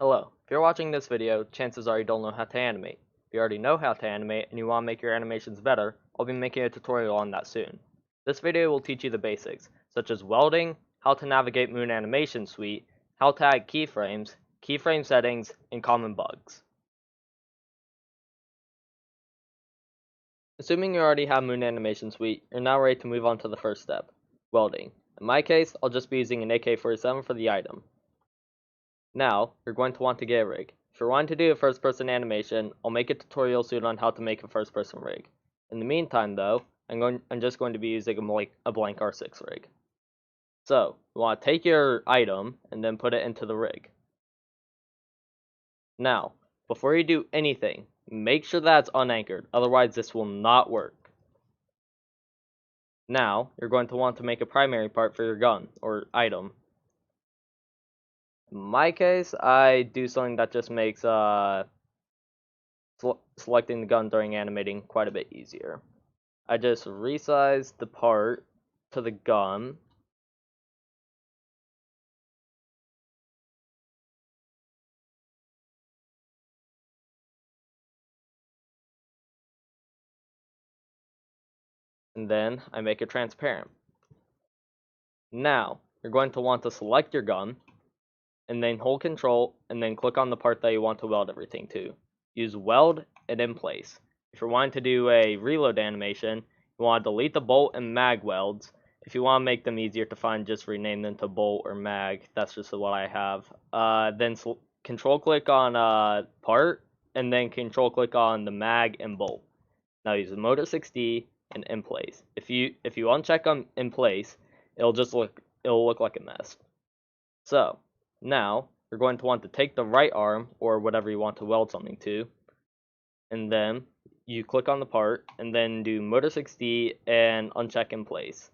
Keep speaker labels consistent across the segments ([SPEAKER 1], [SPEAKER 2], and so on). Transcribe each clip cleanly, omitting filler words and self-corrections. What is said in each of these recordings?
[SPEAKER 1] Hello, if you're watching this video, chances are you don't know how to animate. If you already know how to animate and you want to make your animations better, I'll be making a tutorial on that soon. This video will teach you the basics, such as welding, how to navigate Moon Animation Suite, how to add keyframes, keyframe settings, and common bugs. Assuming you already have Moon Animation Suite, you're now ready to move on to the first step, welding. In my case, I'll just be using an AK-47 for the item. Now, you're going to want to get a rig. If you're wanting to do a first-person animation, I'll make a tutorial soon on how to make a first-person rig. In the meantime, though, I'm just going to be using a blank xSIXx rig. So, you want to take your item and then put it into the rig. Now, before you do anything, make sure that it's unanchored, otherwise this will not work. Now, you're going to want to make a primary part for your gun, or item. In my case, I do something that just makes selecting the gun during animating quite a bit easier. I just resize the part to the gun. And then I make it transparent. Now, you're going to want to select your gun, and then hold Control, and then click on the part that you want to weld everything to. Use Weld and In Place. If you're wanting to do a reload animation, you want to delete the bolt and mag welds. If you want to make them easier to find, just rename them to bolt or mag. That's just what I have. Then Control click on part, and then Control click on the mag and bolt. Now use the Motor 6D and In Place. If you uncheck on In Place, it'll look like a mess. So now you're going to want to take the right arm or whatever you want to weld something to, and then you click on the part and then do Motor 6D and uncheck In Place.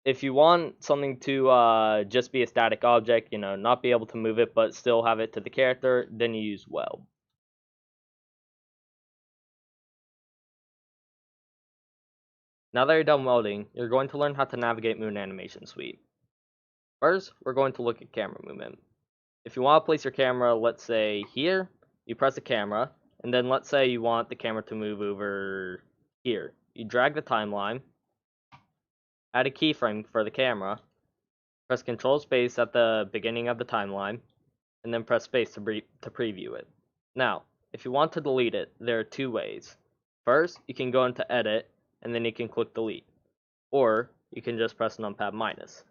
[SPEAKER 1] If you want something to just be a static object, not be able to move it but still have it to the character, then you use Weld. Now that you're done welding, you're going to learn how to navigate Moon Animation Suite. First, we're going to look at camera movement. If you want to place your camera, let's say here, you press the camera, and then let's say you want the camera to move over here. You drag the timeline, add a keyframe for the camera, press Control Space at the beginning of the timeline, and then press Space to preview it. Now, if you want to delete it, there are two ways. First, you can go into Edit, and then you can click Delete. Or, you can just press Numpad minus.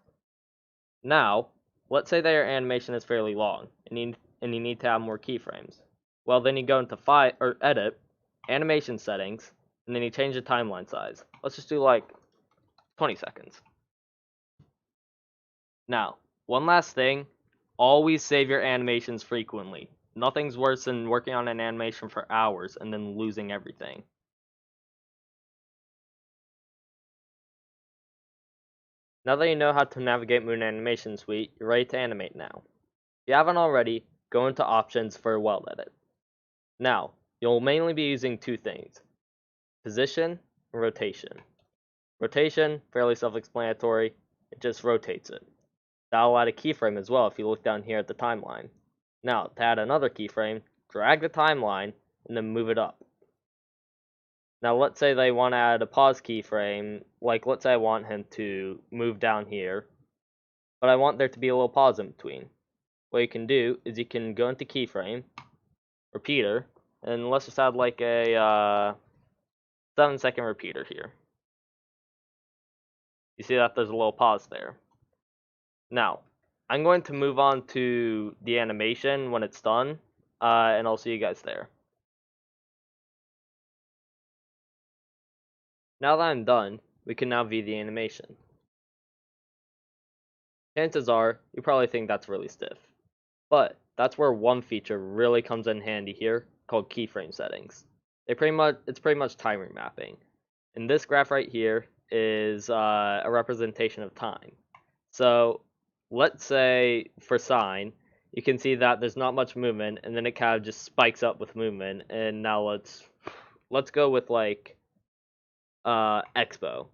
[SPEAKER 1] Now, let's say that your animation is fairly long, and you need to have more keyframes. Well, then you go into File or Edit, Animation Settings, and then you change the timeline size. Let's just do like 20 seconds. Now, one last thing, always save your animations frequently. Nothing's worse than working on an animation for hours and then losing everything. Now that you know how to navigate Moon Animation Suite, you're ready to animate now. If you haven't already, go into Options for Weld Edit. Now, you'll mainly be using two things, position and rotation. Rotation, fairly self-explanatory, it just rotates it. That'll add a keyframe as well if you look down here at the timeline. Now, to add another keyframe, drag the timeline and then move it up. Now, let's say they want to add a pause keyframe, like let's say I want him to move down here, but I want there to be a little pause in between. What you can do is you can go into keyframe, repeater, and let's just add like a 7-second repeater here. You see that there's a little pause there. Now, I'm going to move on to the animation when it's done, and I'll see you guys there. Now that I'm done, we can now view the animation. Chances are, you probably think that's really stiff. But that's where one feature really comes in handy here, called Keyframe Settings. It's pretty much time remapping. And this graph right here is a representation of time. So let's say for sine, you can see that there's not much movement, and then it kind of just spikes up with movement. And now let's go with like expo.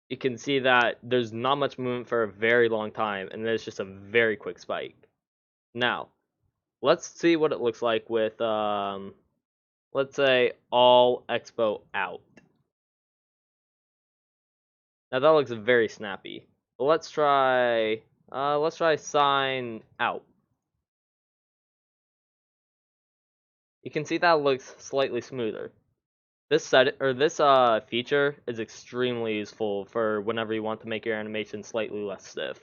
[SPEAKER 1] You can see that there's not much movement for a very long time, and there's just a very quick spike. Now, Let's see what it looks like with, let's say all expo out. Now that looks very snappy. But let's try sign out. You can see that looks slightly smoother. This feature is extremely useful for whenever you want to make your animation slightly less stiff.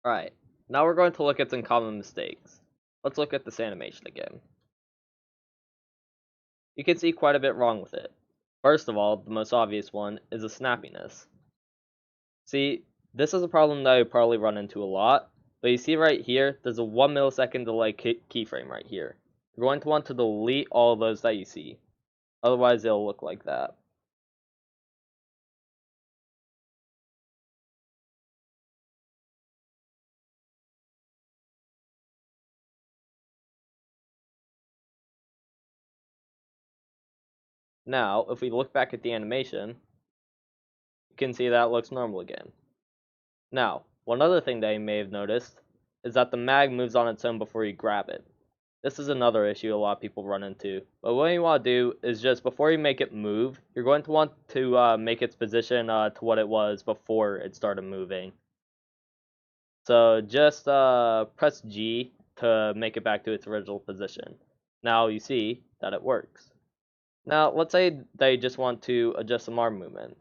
[SPEAKER 1] Alright, now we're going to look at some common mistakes. Let's look at this animation again. You can see quite a bit wrong with it. First of all, the most obvious one is the snappiness. See, this is a problem that I probably run into a lot, but you see right here, there's a 1 millisecond delay keyframe right here. You're going to want to delete all of those that you see, otherwise it'll look like that. Now, if we look back at the animation, you can see that looks normal again. Now, one other thing that you may have noticed is that the mag moves on its own before you grab it. This is another issue a lot of people run into. But what you want to do is just before you make it move, you're going to want to make its position to what it was before it started moving. So just press G to make it back to its original position. Now you see that it works. Now let's say that you just want to adjust some arm movement.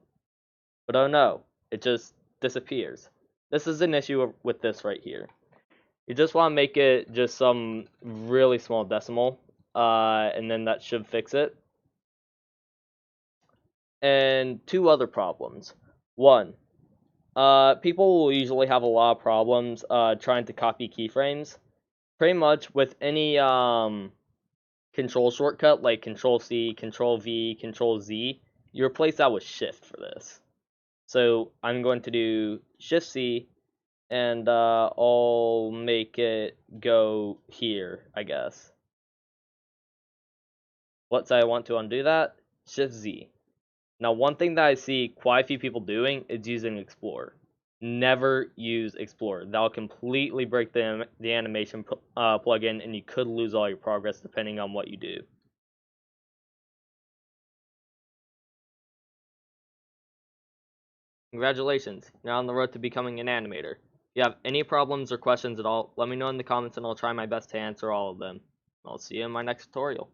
[SPEAKER 1] But oh no, it just disappears. This is an issue with this right here. You just want to make it just some really small decimal, and then that should fix it. And two other problems. One, people will usually have a lot of problems trying to copy keyframes. Pretty much with any control shortcut like Control C, Control V, Control Z, you replace that with Shift for this. So I'm going to do Shift C, and I'll make it go here, I guess. Let's say I want to undo that, Shift Z. Now, one thing that I see quite a few people doing is using Explorer. Never use Explorer. That'll completely break the animation plugin, and you could lose all your progress depending on what you do. Congratulations, you're on the road to becoming an animator. If you have any problems or questions at all, let me know in the comments and I'll try my best to answer all of them. I'll see you in my next tutorial.